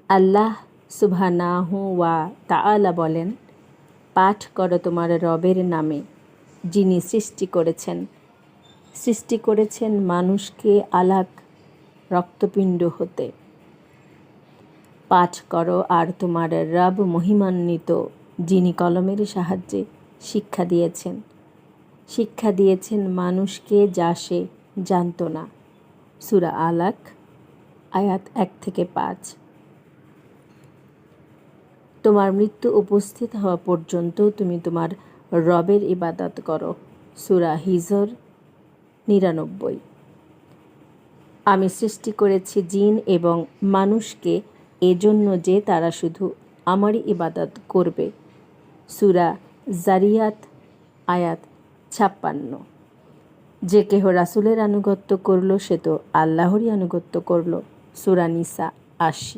আল্লাহ সুবহানাহু ওয়া তাআলা বলেন, পাঠ করো তোমার রবের নামে, যিনি সৃষ্টি করেছেন মানুষকে আলাক রক্তপিণ্ড হতে। পাঠ করো আর তোমার রব মহিমান্বিত, যিনি কলমের সাহায্যে শিক্ষা দিয়েছেন মানুষকে যা সে জানত না। সূরা আলাক আয়াত 1-5। তোমার মৃত্যু উপস্থিত হওয়া পর্যন্ত তুমি তোমার রবের ইবাদত করো। সূরা হিজর 99। আমি সৃষ্টি করেছি জিন এবং মানুষকে এজন্য যে তারা শুধু আমারই ইবাদত করবে। সূরা জারিয়াত আয়াত 56। যে কেহ রাসূলের আনুগত্য করল সে তো আল্লাহরই আনুগত্য করল। সূরা নিসা 80।